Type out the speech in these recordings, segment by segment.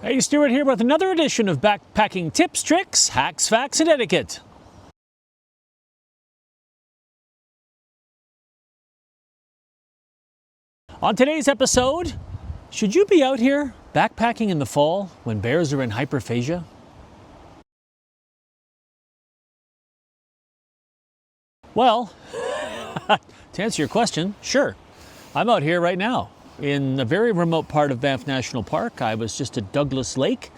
Hey, Stuart here with another edition of Backpacking Tips, Tricks, Hacks, Facts, and Etiquette. On today's episode, should you be out here backpacking in the fall when bears are in hyperphagia? Well, to answer your question, sure. I'm out here right now in a very remote part of Banff National Park. I was just at Douglas Lake.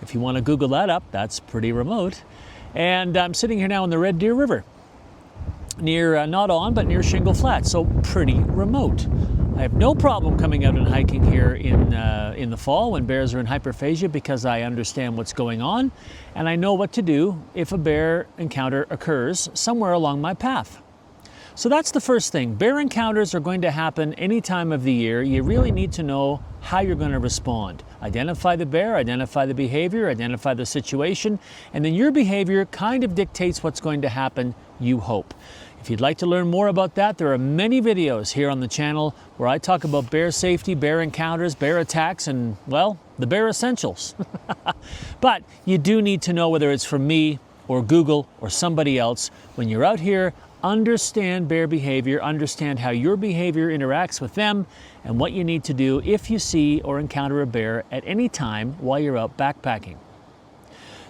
If you want to Google that up, that's pretty remote. And I'm sitting here now in the Red Deer River, near, not on, but near Shingle Flat, so pretty remote. I have no problem coming out and hiking here in the fall when bears are in hyperphagia because I understand what's going on and I know what to do if a bear encounter occurs somewhere along my path. So that's the first thing. Bear encounters are going to happen any time of the year. You really need to know how you're going to respond. Identify the bear, identify the behavior, identify the situation, and then your behavior kind of dictates what's going to happen, you hope. If you'd like to learn more about that, there are many videos here on the channel where I talk about bear safety, bear encounters, bear attacks, and, well, the bear essentials. But you do need to know whether it's from me or Google or somebody else. When you're out here, understand bear behavior, understand how your behavior interacts with them, and what you need to do if you see or encounter a bear at any time while you're out backpacking.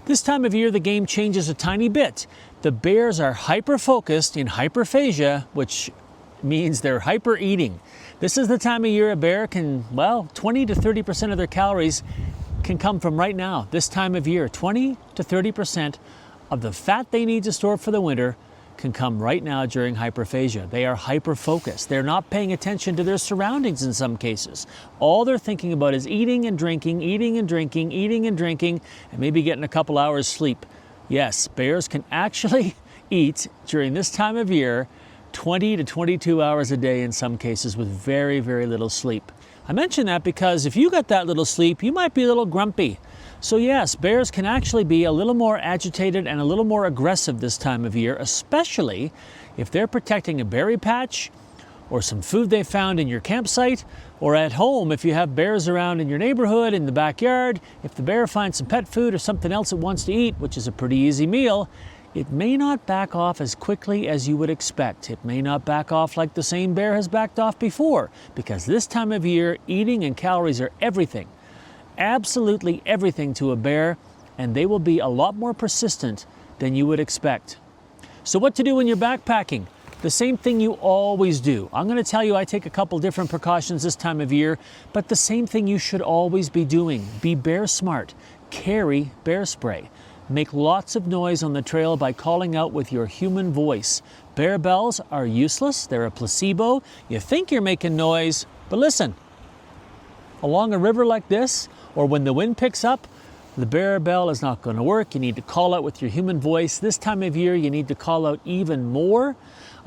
This time of year, the game changes a tiny bit. The bears are hyper-focused in hyperphagia, which means they're hyper-eating. This is the time of year a bear can, well, 20 to 30% of their calories can come from right now. This time of year, 20 to 30% of the fat they need to store for the winter can come right now during hyperphagia. They are hyper-focused. They're not paying attention to their surroundings in some cases. All they're thinking about is eating and drinking, eating and drinking, eating and drinking, and maybe getting a couple hours sleep. Yes, bears can actually eat during this time of year 20 to 22 hours a day in some cases with very, very little sleep. I mention that because if you got that little sleep, you might be a little grumpy. So yes, bears can actually be a little more agitated and a little more aggressive this time of year, especially if they're protecting a berry patch or some food they found in your campsite, or at home if you have bears around in your neighborhood, in the backyard. If the bear finds some pet food or something else it wants to eat, which is a pretty easy meal, it may not back off as quickly as you would expect. It may not back off like the same bear has backed off before, because this time of year, eating and calories are everything. Absolutely everything to a bear, and they will be a lot more persistent than you would expect. So what to do when you're backpacking? The same thing you always do. I'm going to tell you I take a couple different precautions this time of year, but the same thing you should always be doing. Be bear smart. Carry bear spray. Make lots of noise on the trail by calling out with your human voice. Bear bells are useless. They're a placebo. You think you're making noise, but listen. Along a river like this, or when the wind picks up, the bear bell is not going to work. You need to call out with your human voice. This time of year, you need to call out even more.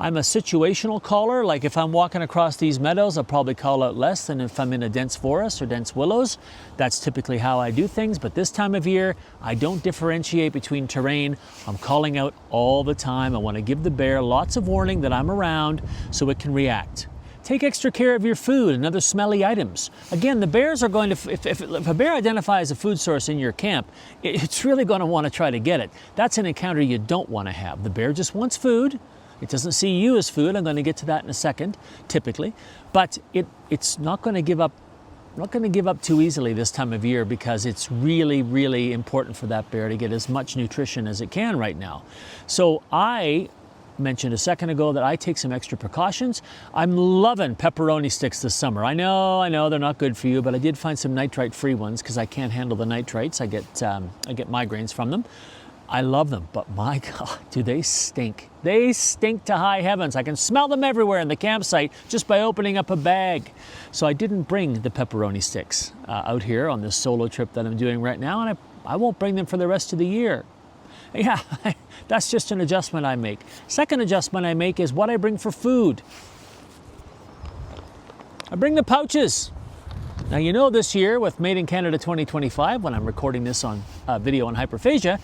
I'm a situational caller. Like if I'm walking across these meadows, I'll probably call out less than if I'm in a dense forest or dense willows. That's typically how I do things. But this time of year, I don't differentiate between terrain. I'm calling out all the time. I want to give the bear lots of warning that I'm around so it can react. Take extra care of your food and other smelly items. Again, the bears are going to, if a bear identifies a food source in your camp, it's really going to want to try to get it. That's an encounter you don't want to have. The bear just wants food. It doesn't see you as food. I'm going to get to that in a second, typically. But it's not going to give up. Not going to give up too easily this time of year because it's really, really important for that bear to get as much nutrition as it can right now. So I mentioned a second ago that I take some extra precautions. I'm loving pepperoni sticks this summer. I know they're not good for you, but I did find some nitrite-free ones because I can't handle the nitrites. I get migraines from them. I love them, but my God, do they stink. They stink to high heavens. I can smell them everywhere in the campsite just by opening up a bag. So I didn't bring the pepperoni sticks out here on this solo trip that I'm doing right now, and I won't bring them for the rest of the year. Yeah, that's just an adjustment I make. Second adjustment I make is what I bring for food. I bring the pouches. Now, you know, this year with Made in Canada 2025, when I'm recording this on video on hyperphagia,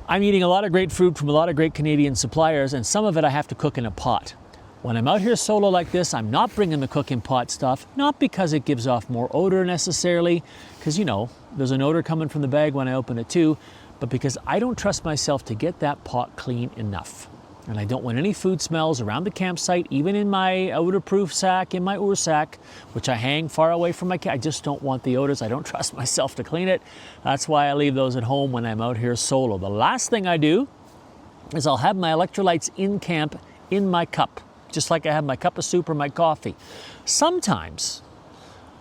I'm eating a lot of great food from a lot of great Canadian suppliers, and some of it I have to cook in a pot. When I'm out here solo like this, I'm not bringing the cooking pot stuff, not because it gives off more odor necessarily, because, you know, There's an odor coming from the bag when I open it too, but because I don't trust myself to get that pot clean enough. And I don't want any food smells around the campsite, even in my odor-proof sack, in my sack, which I hang far away from my I just don't want the odors. I don't trust myself to clean it. That's why I leave those at home when I'm out here solo. The last thing I do is I'll have my electrolytes in camp in my cup, just like I have my cup of soup or my coffee. Sometimes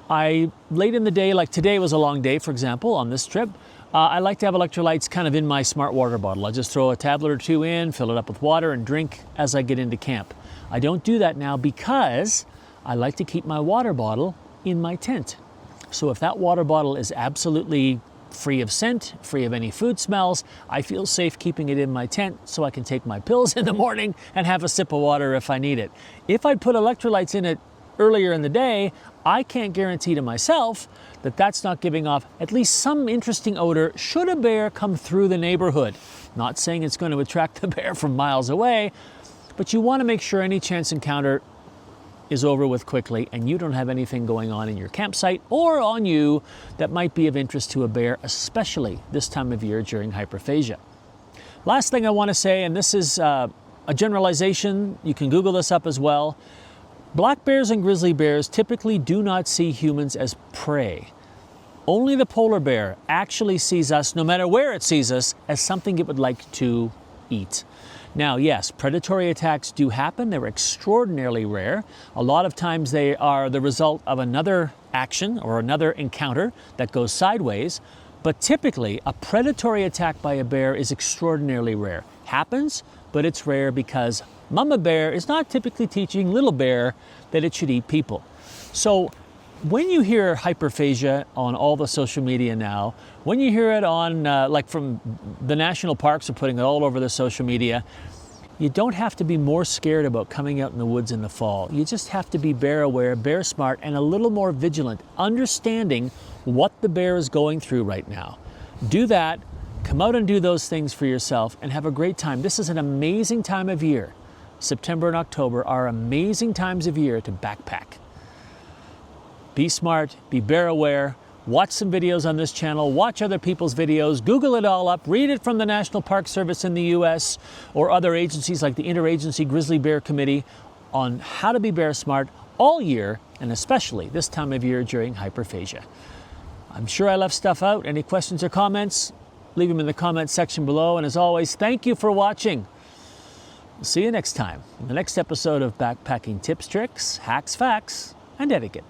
late in the day, like today was a long day, for example, on this trip, I like to have electrolytes kind of in my smart water bottle. I just throw a tablet or two in, fill it up with water, and drink as I get into camp. I don't do that now because I like to keep my water bottle in my tent. So if that water bottle is absolutely free of scent, free of any food smells, I feel safe keeping it in my tent so I can take my pills in the morning and have a sip of water if I need it. If I'd put electrolytes in it earlier in the day, I can't guarantee to myself that that's not giving off at least some interesting odor should a bear come through the neighborhood. Not saying it's going to attract the bear from miles away, but you want to make sure any chance encounter is over with quickly and you don't have anything going on in your campsite or on you that might be of interest to a bear, especially this time of year during hyperphagia. Last thing I want to say, and this is a generalization, you can Google this up as well. Black bears and grizzly bears typically do not see humans as prey. Only the polar bear actually sees us, no matter where it sees us, as something it would like to eat. Now, yes, predatory attacks do happen. They're extraordinarily rare. A lot of times they are the result of another action or another encounter that goes sideways. But typically, a predatory attack by a bear is extraordinarily rare. Happens, but it's rare because Mama Bear is not typically teaching little bear that it should eat people. So when you hear hyperphagia on all the social media now, when you hear it on, like from the national parks are putting it all over the social media, you don't have to be more scared about coming out in the woods in the fall. You just have to be bear aware, bear smart, and a little more vigilant, understanding what the bear is going through right now. Do that, come out and do those things for yourself and have a great time. This is an amazing time of year. September and October are amazing times of year to backpack. Be smart, be bear aware, watch some videos on this channel, watch other people's videos, Google it all up, read it from the National Park Service in the US or other agencies like the Interagency Grizzly Bear Committee on how to be bear smart all year and especially this time of year during hyperphagia. I'm sure I left stuff out. Any questions or comments? Leave them in the comments section below. And as always, thank you for watching. We'll see you next time in the next episode of Backpacking Tips, Tricks, Hacks, Facts, and Etiquette.